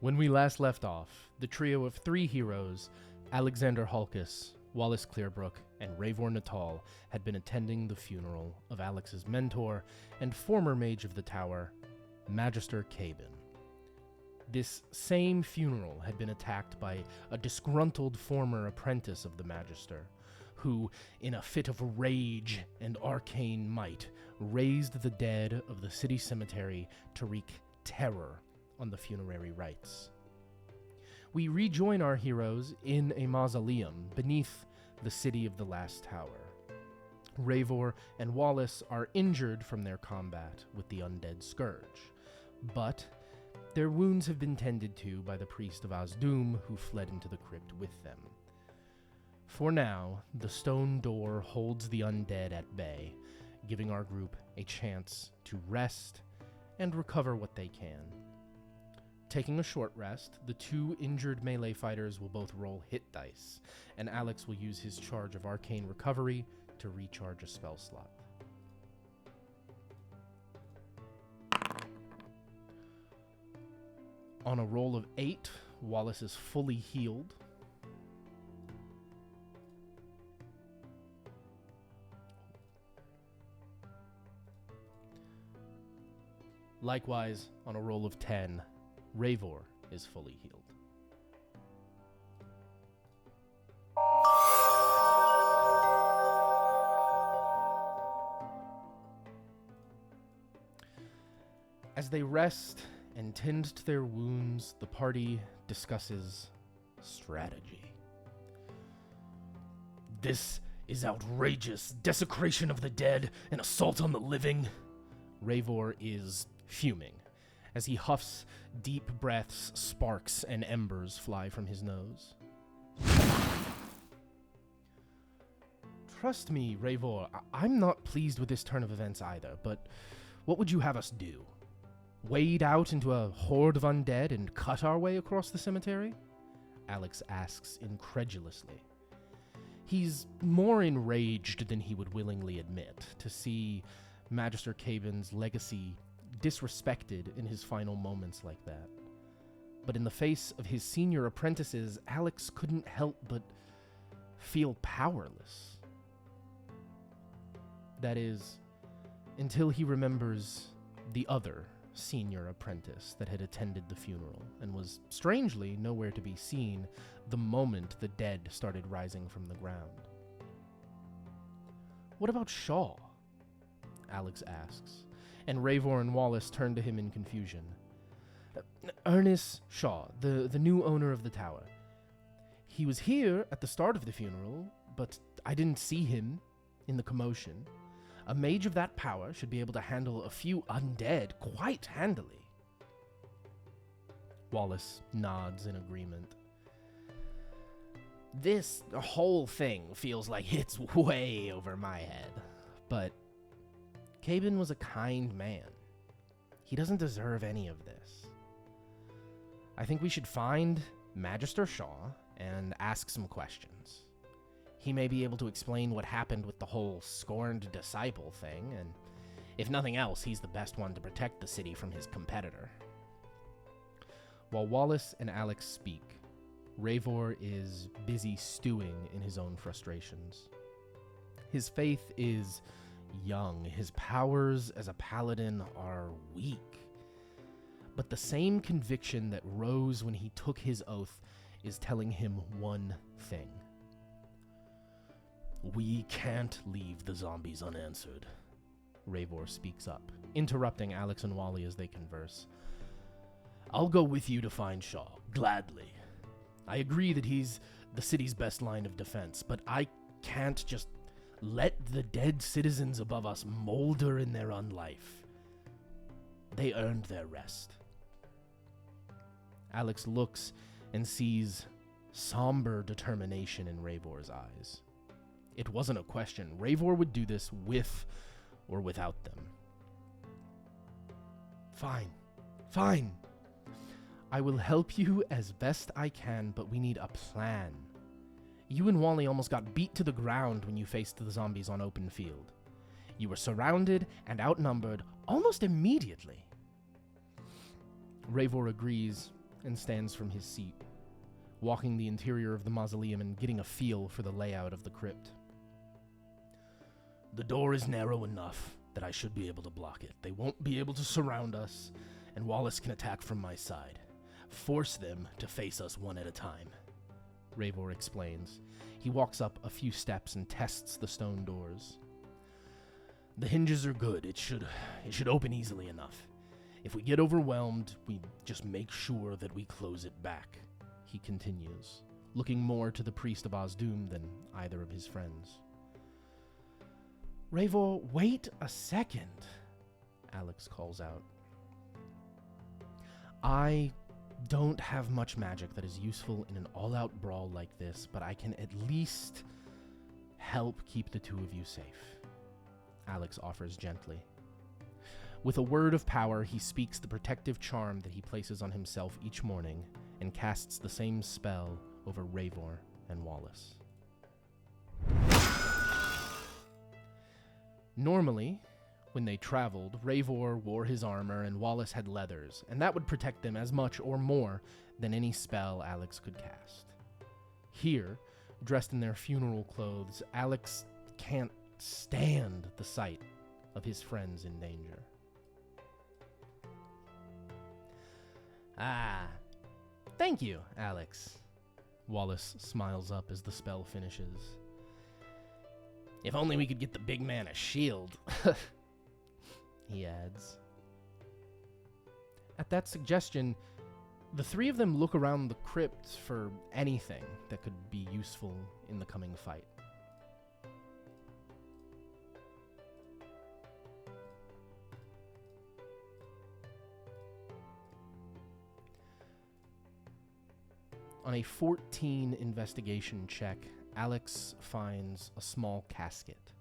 When we last left off, the trio of three heroes, Alexander Halkus, Wallace Clearbrook, and Ravor Natal, had been attending the funeral of Alex's mentor and former mage of the tower, Magister Cabin. This same funeral had been attacked by a disgruntled former apprentice of the Magister, who, in a fit of rage and arcane might, raised the dead of the city cemetery to wreak terror on the funerary rites. We rejoin our heroes in a mausoleum beneath the city of the Last Tower. Ravor and Wallace are injured from their combat with the undead scourge, but their wounds have been tended to by the priest of Azdoom, who fled into the crypt with them. For now, the stone door holds the undead at bay, giving our group a chance to rest and recover what they can. Taking a short rest, the two injured melee fighters will both roll hit dice, and Alex will use his charge of arcane recovery to recharge a spell slot. On a roll of 8, Wallace is fully healed. Likewise, on a roll of 10, Ravor is fully healed. As they rest and tend to their wounds, the party discusses strategy. This is outrageous. Desecration of the dead and assault on the living. Ravor is fuming. As he huffs deep breaths, sparks and embers fly from his nose. Trust me, Ravor, I'm not pleased with this turn of events either, but what would you have us do? Wade out into a horde of undead and cut our way across the cemetery? Alex asks incredulously. He's more enraged than he would willingly admit to see Magister Cabin's legacy disrespected in his final moments like that. But in the face of his senior apprentices, Alex couldn't help but feel powerless. That is, until he remembers the other senior apprentice that had attended the funeral and was strangely nowhere to be seen the moment the dead started rising from the ground. What about Shaw? Alex asks, and Ravor and Wallace turn to him in confusion. Ernest Shaw, the new owner of the tower. He was here at the start of the funeral, but I didn't see him in the commotion. A mage of that power should be able to handle a few undead quite handily. Wallace nods in agreement. This whole thing feels like it's way over my head, but Cabin was a kind man. He doesn't deserve any of this. I think we should find Magister Shaw and ask some questions. He may be able to explain what happened with the whole scorned disciple thing, and if nothing else, he's the best one to protect the city from his competitor. While Wallace and Alex speak, Ravor is busy stewing in his own frustrations. His faith is young, his powers as a paladin are weak, but the same conviction that rose when he took his oath is telling him one thing. We can't leave the zombies unanswered. Ravor speaks up, interrupting Alex and Wally as they converse. I'll go with you to find Shaw, gladly. I agree that he's the city's best line of defense, but I can't just let the dead citizens above us molder in their unlife. They earned their rest. Alex looks and sees somber determination in Ravor's eyes. It wasn't a question. Ravor would do this with or without them. Fine. I will help you as best I can, but we need a plan. You and Wally almost got beat to the ground when you faced the zombies on open field. You were surrounded and outnumbered almost immediately. Ravor agrees and stands from his seat, walking the interior of the mausoleum and getting a feel for the layout of the crypt. The door is narrow enough that I should be able to block it. They won't be able to surround us, and Wallace can attack from my side. Force them to face us one at a time. Ravor explains. He walks up a few steps and tests the stone doors. The hinges are good. It should open easily enough. If we get overwhelmed, we just make sure that we close it back, he continues, looking more to the priest of Ozdum than either of his friends. Ravor, wait a second, Alex calls out. I don't have much magic that is useful in an all-out brawl like this, but I can at least help keep the two of you safe, Alex offers gently. With a word of power, he speaks the protective charm that he places on himself each morning and casts the same spell over Ravor and Wallace. Normally, when they traveled, Ravor wore his armor and Wallace had leathers, and that would protect them as much or more than any spell Alex could cast. Here, dressed in their funeral clothes, Alex can't stand the sight of his friends in danger. Ah, thank you, Alex. Wallace smiles up as the spell finishes. If only we could get the big man a shield, he adds. At that suggestion, the three of them look around the crypt for anything that could be useful in the coming fight. On a 14 investigation check, Alex finds a small casket,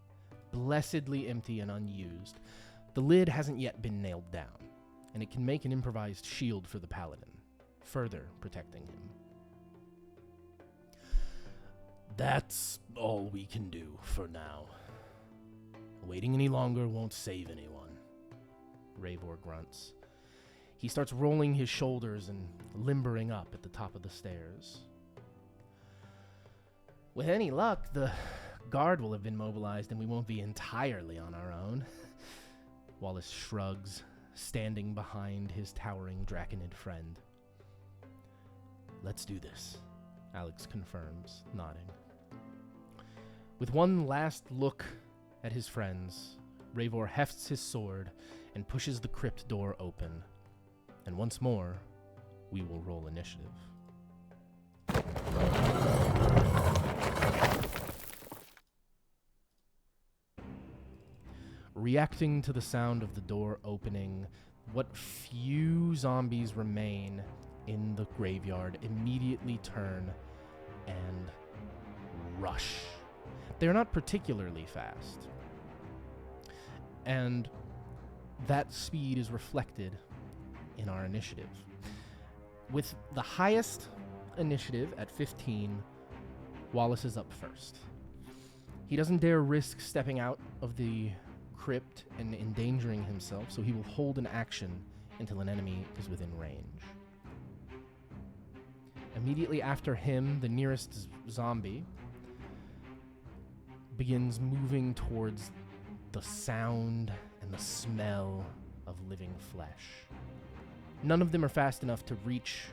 blessedly empty and unused. The lid hasn't yet been nailed down, and it can make an improvised shield for the paladin, further protecting him. That's all we can do for now. Waiting any longer won't save anyone, Ravor grunts. He starts rolling his shoulders and limbering up at the top of the stairs. With any luck, the guard will have been mobilized and we won't be entirely on our own. Wallace shrugs, standing behind his towering Draconid friend. Let's do this, Alex confirms, nodding. With one last look at his friends, Ravor hefts his sword and pushes the crypt door open. And once more, we will roll initiative. Reacting to the sound of the door opening, what few zombies remain in the graveyard immediately turn and rush. They're not particularly fast. And that speed is reflected in our initiative. With the highest initiative at 15, Wallace is up first. He doesn't dare risk stepping out of the crypt and endangering himself, so he will hold an action until an enemy is within range. Immediately after him, the nearest zombie begins moving towards the sound and the smell of living flesh. None of them are fast enough to reach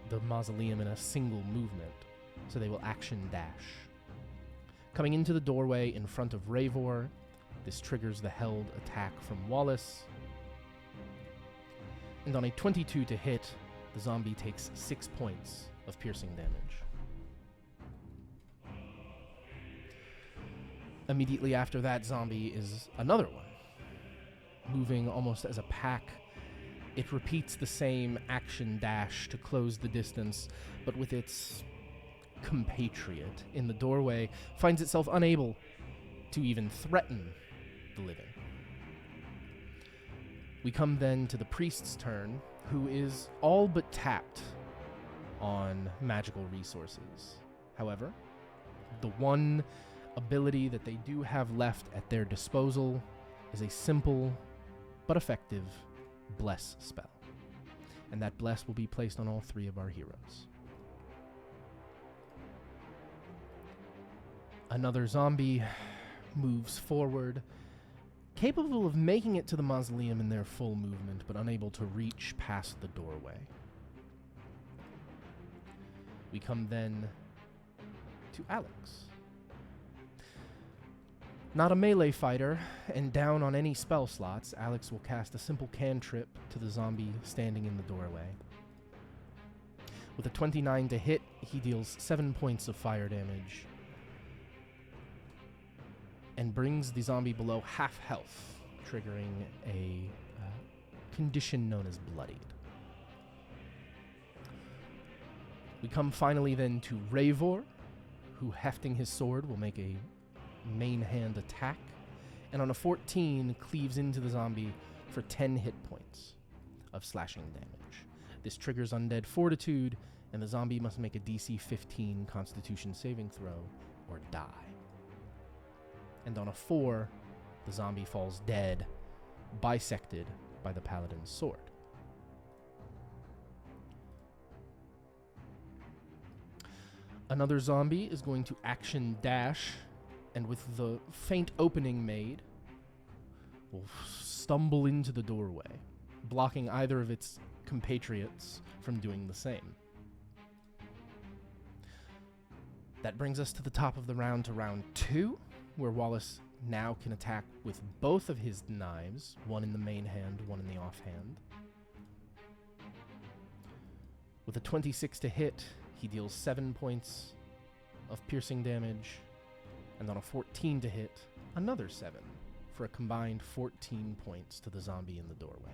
the mausoleum in a single movement, so they will action dash. Coming into the doorway in front of Ravor, this triggers the held attack from Wallace. And on a 22 to hit, the zombie takes 6 points of piercing damage. Immediately after that zombie is another one. Moving almost as a pack, it repeats the same action dash to close the distance, but with its compatriot in the doorway, finds itself unable to even threaten the living. We come then to the priest's turn, who is all but tapped on magical resources. However, the one ability that they do have left at their disposal is a simple but effective Bless spell. and that bless will be placed on all 3 of our heroes. Another zombie moves forward, capable of making it to the mausoleum in their full movement, but unable to reach past the doorway. We come then to Alex. Not a melee fighter, and down on any spell slots, Alex will cast a simple cantrip to the zombie standing in the doorway. With a 29 to hit, he deals 7 points of fire damage and brings the zombie below half health, triggering a condition known as Bloodied. We come finally then to Ravor, who, hefting his sword, will make a main hand attack, and on a 14 cleaves into the zombie for 10 hit points of slashing damage. This triggers Undead Fortitude, and the zombie must make a DC 15 Constitution saving throw or die. And on a 4, the zombie falls dead, bisected by the paladin's sword. Another zombie is going to action dash, and with the faint opening made, will stumble into the doorway, blocking either of its compatriots from doing the same. That brings us to the top of the round, to round 2, where Wallace now can attack with both of his knives, one in the main hand, one in the offhand. With a 26 to hit, he deals 7 points of piercing damage, and on a 14 to hit, another 7, for a combined 14 points to the zombie in the doorway.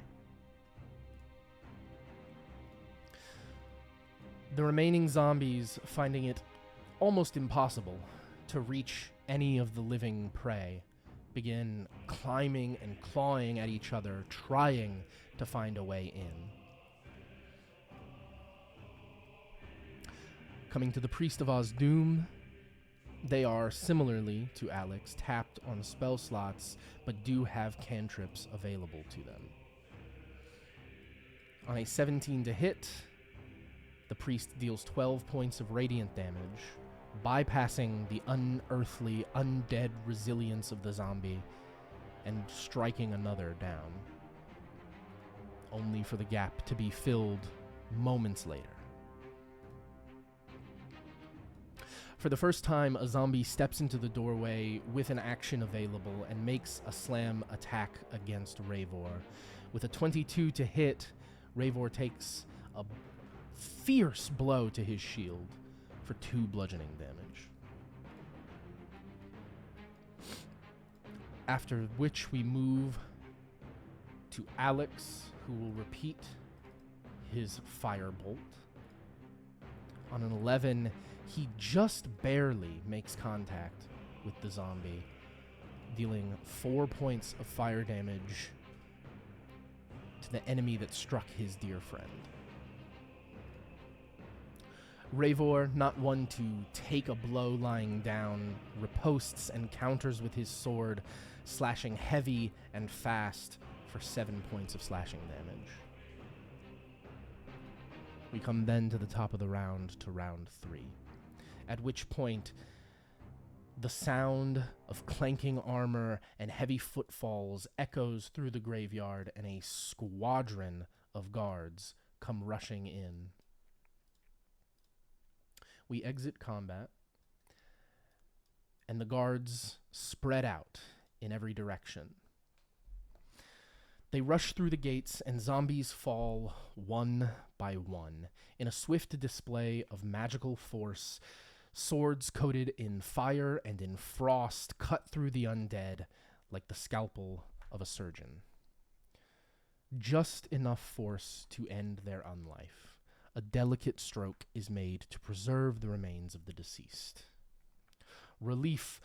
The remaining zombies, finding it almost impossible to reach any of the living prey, begin climbing and clawing at each other, trying to find a way in. Coming to the Priest of Ozdoom, they are, similarly to Alex, tapped on spell slots, but do have cantrips available to them. On a 17 to hit, the priest deals 12 points of radiant damage, bypassing the unearthly, undead resilience of the zombie and striking another down, only for the gap to be filled moments later. For the first time, a zombie steps into the doorway with an action available and makes a slam attack against Ravor. With a 22 to hit, Ravor takes a fierce blow to his shield for 2 bludgeoning damage. After which we move to Alex, who will repeat his firebolt. On an 11, he just barely makes contact with the zombie, dealing 4 points of fire damage to the enemy that struck his dear friend. Ravor, not one to take a blow lying down, riposts and counters with his sword, slashing heavy and fast for 7 points of slashing damage. We come then to the top of the round, to round 3, at which point the sound of clanking armor and heavy footfalls echoes through the graveyard, and a squadron of guards come rushing in. We exit combat, and the guards spread out in every direction. They rush through the gates, and zombies fall one by one in a swift display of magical force. Swords coated in fire and in frost cut through the undead like the scalpel of a surgeon. Just enough force to end their unlife. A delicate stroke is made to preserve the remains of the deceased. Relief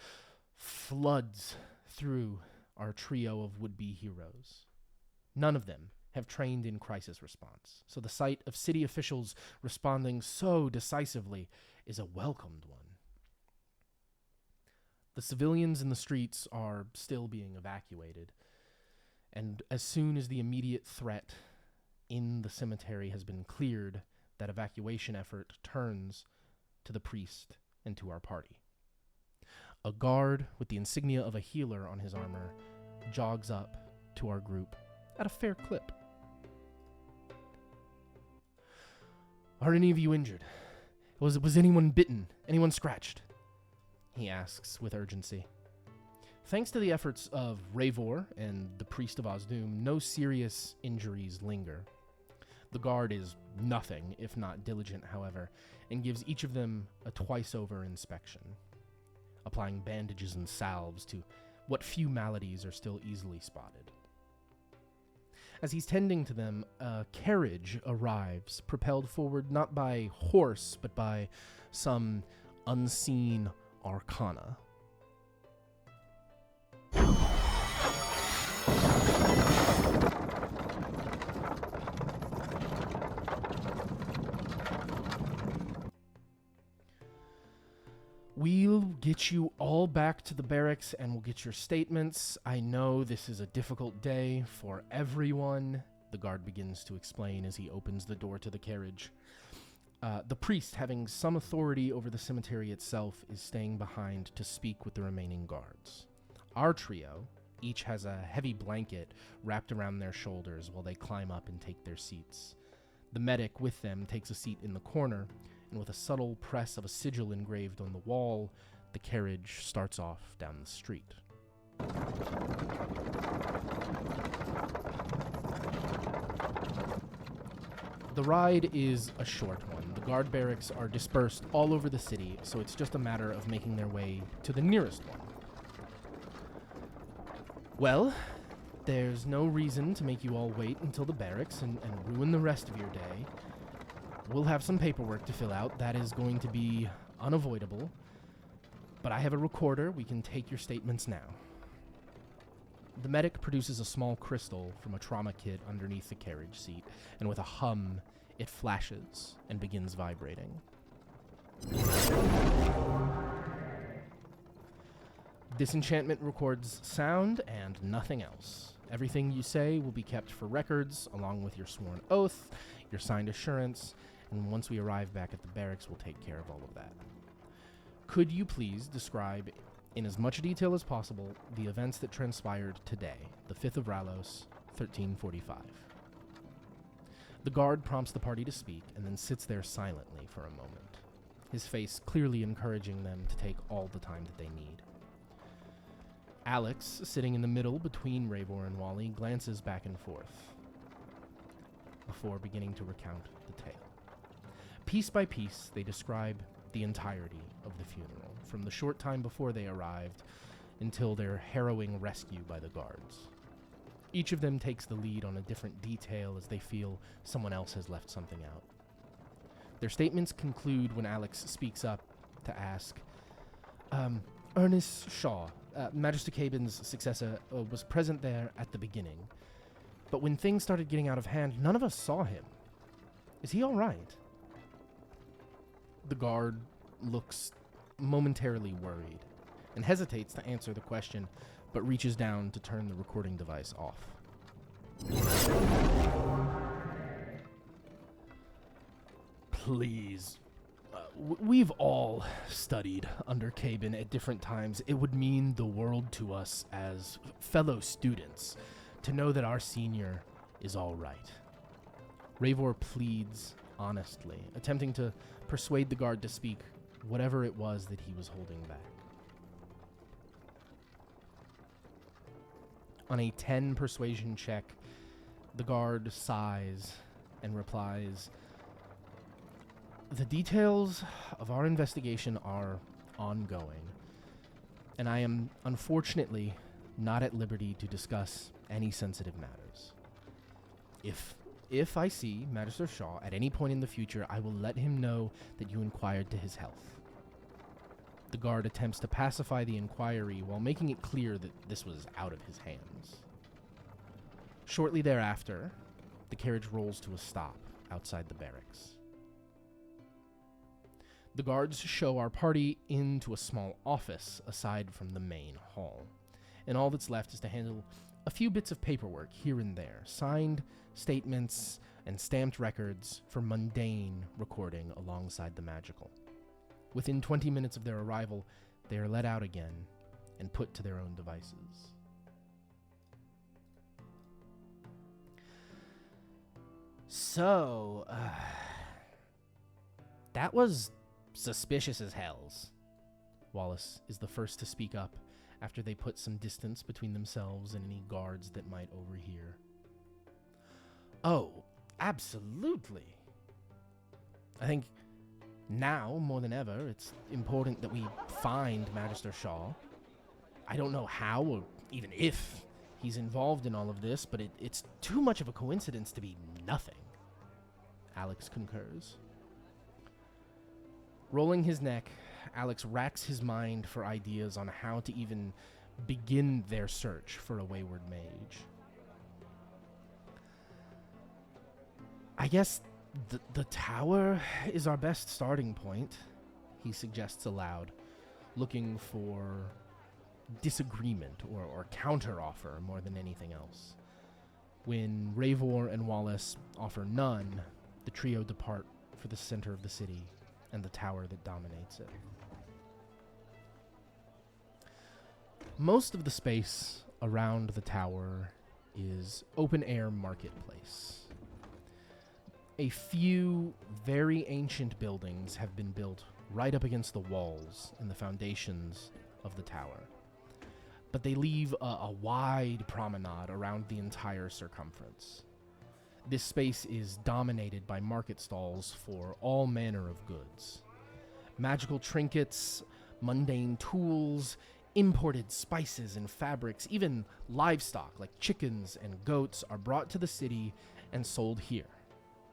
floods through our trio of would-be heroes. None of them have trained in crisis response, so the sight of city officials responding so decisively is a welcomed one. The civilians in the streets are still being evacuated, and as soon as the immediate threat in the cemetery has been cleared, that evacuation effort turns to the priest and to our party. A guard with the insignia of a healer on his armor jogs up to our group at a fair clip. "Are any of you injured? Was anyone bitten? Anyone scratched?" he asks with urgency. Thanks to the efforts of Ravor and the priest of Ozdum, no serious injuries linger. The guard is nothing if not diligent, however, and gives each of them a twice-over inspection, applying bandages and salves to what few maladies are still easily spotted. As he's tending to them, a carriage arrives, propelled forward not by horse, but by some unseen arcana. We'll get you all back to the barracks and we'll get your statements. I know this is a difficult day for everyone, the guard begins to explain as he opens the door to the carriage. The priest, having some authority over the cemetery itself, is staying behind to speak with the remaining guards. Our trio each has a heavy blanket wrapped around their shoulders while they climb up and take their seats. The medic with them takes a seat in the corner, and with a subtle press of a sigil engraved on the wall, the carriage starts off down the street. The ride is a short one. The guard barracks are dispersed all over the city, so it's just a matter of making their way to the nearest one. Well, there's no reason to make you all wait until the barracks and ruin the rest of your day. We'll have some paperwork to fill out. That is going to be unavoidable. But I have a recorder. We can take your statements now. The medic produces a small crystal from a trauma kit underneath the carriage seat, and with a hum, it flashes and begins vibrating. This enchantment records sound and nothing else. Everything you say will be kept for records, along with your sworn oath, your signed assurance, and once we arrive back at the barracks, we'll take care of all of that. Could you please describe, in as much detail as possible, the events that transpired today, the 5th of Ralos, 1345? The guard prompts the party to speak and then sits there silently for a moment, his face clearly encouraging them to take all the time that they need. Alex, sitting in the middle between Ravor and Wally, glances back and forth before beginning to recount the tale. Piece by piece, they describe the entirety of the funeral, from the short time before they arrived until their harrowing rescue by the guards. Each of them takes the lead on a different detail as they feel someone else has left something out. Their statements conclude when Alex speaks up to ask, Ernest Shaw, Magister Cabin's successor, was present there at the beginning, but when things started getting out of hand, none of us saw him. Is he all right? The guard looks momentarily worried and hesitates to answer the question, but reaches down to turn the recording device off. Please. We've all studied under Cabin at different times. It would mean the world to us as fellow students to know that our senior is all right. Ravor pleads honestly, attempting to persuade the guard to speak whatever it was that he was holding back. On a 10 persuasion check, the guard sighs and replies, "The details of our investigation are ongoing, and I am unfortunately not at liberty to discuss any sensitive matters. If I see Magister Shaw at any point in the future, I will let him know that you inquired to his health." The guard attempts to pacify the inquiry while making it clear that this was out of his hands. Shortly thereafter, the carriage rolls to a stop outside the barracks. The guards show our party into a small office aside from the main hall, and all that's left is to handle A few bits of paperwork here and there, signed statements and stamped records for mundane recording alongside the magical. Within 20 minutes of their arrival, they are let out again and put to their own devices. So, that was suspicious as hells. Wallace is the first to speak up after they put some distance between themselves and any guards that might overhear. Oh, absolutely. I think now, more than ever, it's important that we find Magister Shaw. I don't know how or even if he's involved in all of this, but it's too much of a coincidence to be nothing. Alex concurs. Rolling his neck, Alex racks his mind for ideas on how to even begin their search for a wayward mage. I guess the tower is our best starting point, he suggests aloud, looking for disagreement or counteroffer more than anything else. When Ravor and Wallace offer none, the trio depart for the center of the city and the tower that dominates it. Most of the space around the tower is open-air marketplace. A few very ancient buildings have been built right up against the walls and the foundations of the tower, but they leave a wide promenade around the entire circumference. This space is dominated by market stalls for all manner of goods. Magical trinkets, mundane tools, imported spices and fabrics, even livestock like chickens and goats are brought to the city and sold here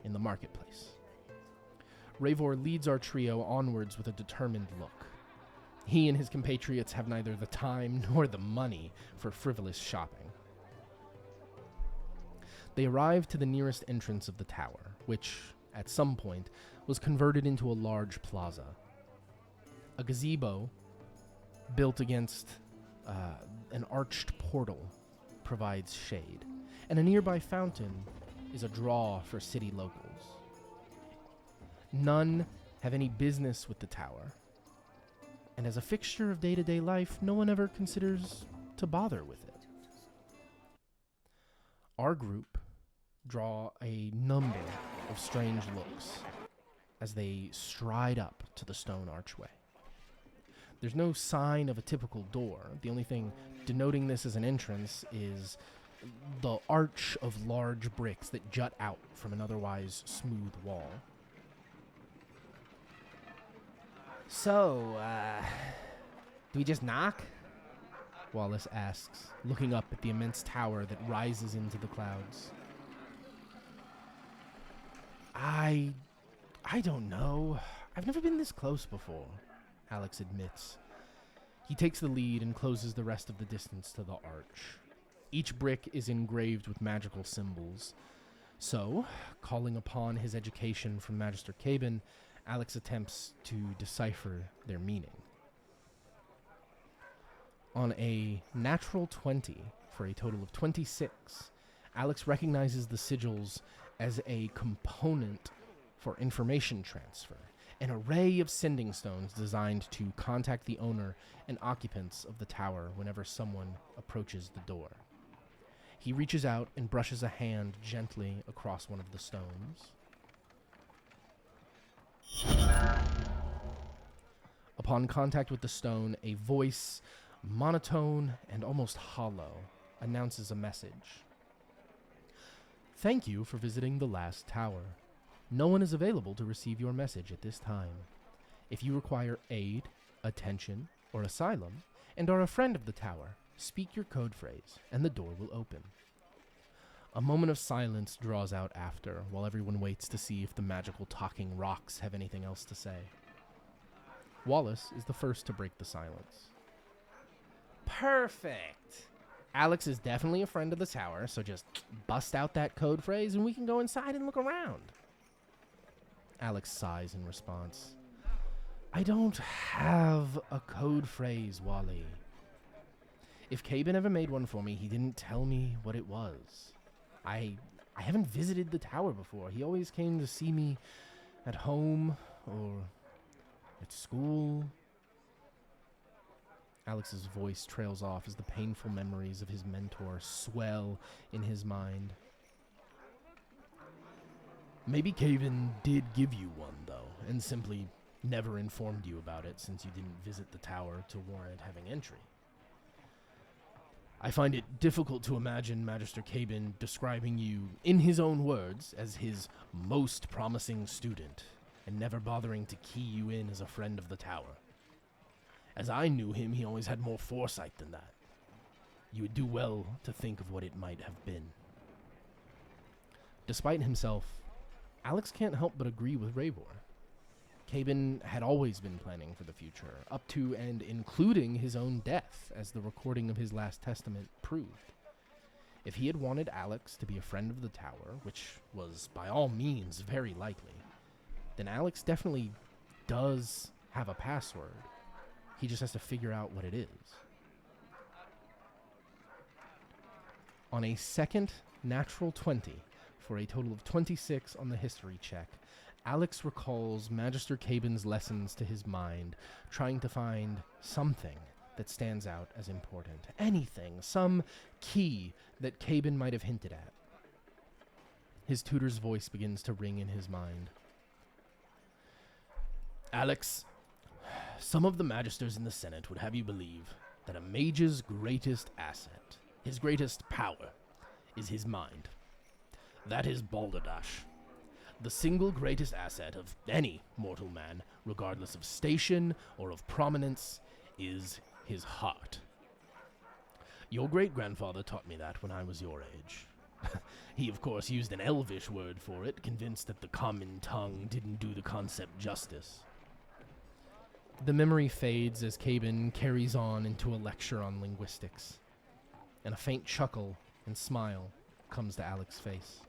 in the marketplace. Ravor leads our trio onwards with a determined look. He and his compatriots have neither the time nor the money for frivolous shopping. They arrive to the nearest entrance of the tower, which, at some point, was converted into a large plaza. A gazebo, built against an arched portal, provides shade, and a nearby fountain is a draw for city locals. None have any business with the tower, and as a fixture of day-to-day life, no one ever considers to bother with it. Our group draw a number of strange looks as they stride up to the stone archway. There's no sign of a typical door. The only thing denoting this as an entrance is the arch of large bricks that jut out from an otherwise smooth wall. So, do we just knock? Wallace asks, looking up at the immense tower that rises into the clouds. I don't know. I've never been this close before, Alex admits. He takes the lead and closes the rest of the distance to the arch. Each brick is engraved with magical symbols. So, calling upon his education from Magister Cabin, Alex attempts to decipher their meaning. On a natural 20, for a total of 26, Alex recognizes the sigils as a component for information transfer, an array of sending stones designed to contact the owner and occupants of the tower whenever someone approaches the door. He reaches out and brushes a hand gently across one of the stones. Upon contact with the stone, a voice, monotone and almost hollow, announces a message. Thank you for visiting the last tower. No one is available to receive your message at this time. If you require aid, attention, or asylum, and are a friend of the tower, speak your code phrase, and the door will open. A moment of silence draws out after, while everyone waits to see if the magical talking rocks have anything else to say. Wallace is the first to break the silence. Perfect. Alex is definitely a friend of the tower, so just bust out that code phrase and we can go inside and look around. Alex sighs in response. I don't have a code phrase, Wally. If Caben ever made one for me, he didn't tell me what it was. I haven't visited the tower before. He always came to see me at home or at school. Alex's voice trails off as the painful memories of his mentor swell in his mind. Maybe Caven did give you one, though, and simply never informed you about it since you didn't visit the tower to warrant having entry. I find it difficult to imagine Magister Caben describing you, in his own words, as his most promising student, and never bothering to key you in as a friend of the tower. As I knew him, he always had more foresight than that. You would do well to think of what it might have been. Despite himself, Alex can't help but agree with Ravor. Caben had always been planning for the future, up to and including his own death, as the recording of his last testament proved. If he had wanted Alex to be a friend of the tower, which was by all means very likely, then Alex definitely does have a password. He just has to figure out what it is. On a second natural 20, for a total of 26 on the history check, Alex recalls Magister Caben's lessons to his mind, trying to find something that stands out as important. Anything, some key that Caben might have hinted at. His tutor's voice begins to ring in his mind. Alex, some of the magisters in the Senate would have you believe that a mage's greatest asset, his greatest power, is his mind. That is balderdash. The single greatest asset of any mortal man, regardless of station or of prominence, is his heart. Your great-grandfather taught me that when I was your age. He, of course, used an elvish word for it, convinced that the common tongue didn't do the concept justice. The memory fades as Caben carries on into a lecture on linguistics, and a faint chuckle and smile comes to Alex's face.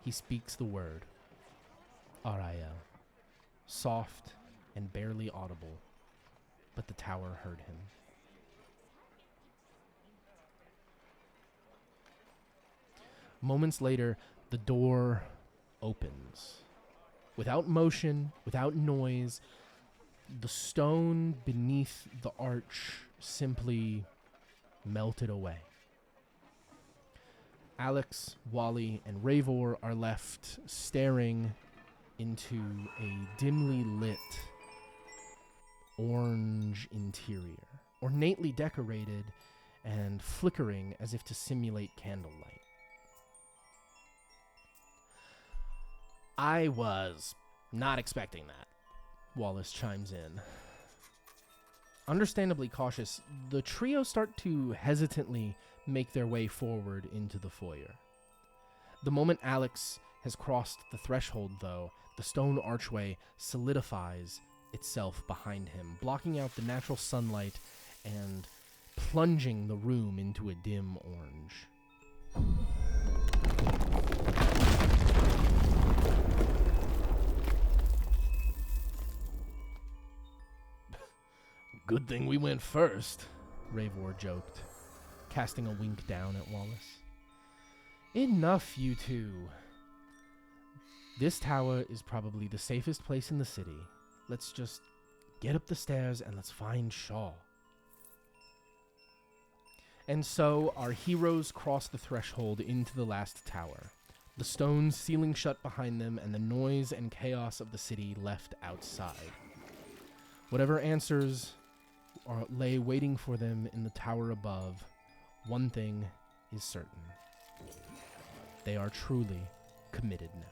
He speaks the word, Ariel, soft and barely audible, but the tower heard him. Moments later, the door opens. Without motion, without noise, the stone beneath the arch simply melted away. Alex, Wally, and Ravor are left staring into a dimly lit orange interior, ornately decorated and flickering as if to simulate candlelight. I was not expecting that, Wallace chimes in. Understandably cautious, the trio start to hesitantly make their way forward into the foyer. The moment Alex has crossed the threshold, though, the stone archway solidifies itself behind him, blocking out the natural sunlight and plunging the room into a dim orange. Good thing we went first, Ravor joked, casting a wink down at Wallace. Enough, you two. This tower is probably the safest place in the city. Let's just get up the stairs and let's find Shaw. And so our heroes cross the threshold into the last tower, the stones sealing shut behind them and the noise and chaos of the city left outside. Whatever answers lay waiting for them in the tower above, one thing is certain. They are truly committed now.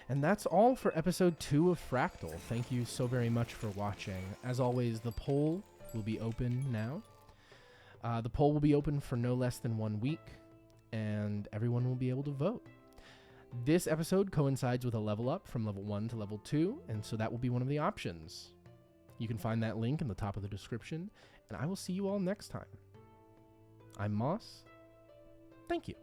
And that's all for episode 2 of Fractal. Thank you so very much for watching. As always, the poll will be open now. The poll will be open for no less than 1 week, and everyone will be able to vote. This episode coincides with a level up from level 1 to level 2, and so that will be one of the options. You can find that link in the top of the description, and I will see you all next time. I'm Moss. Thank you.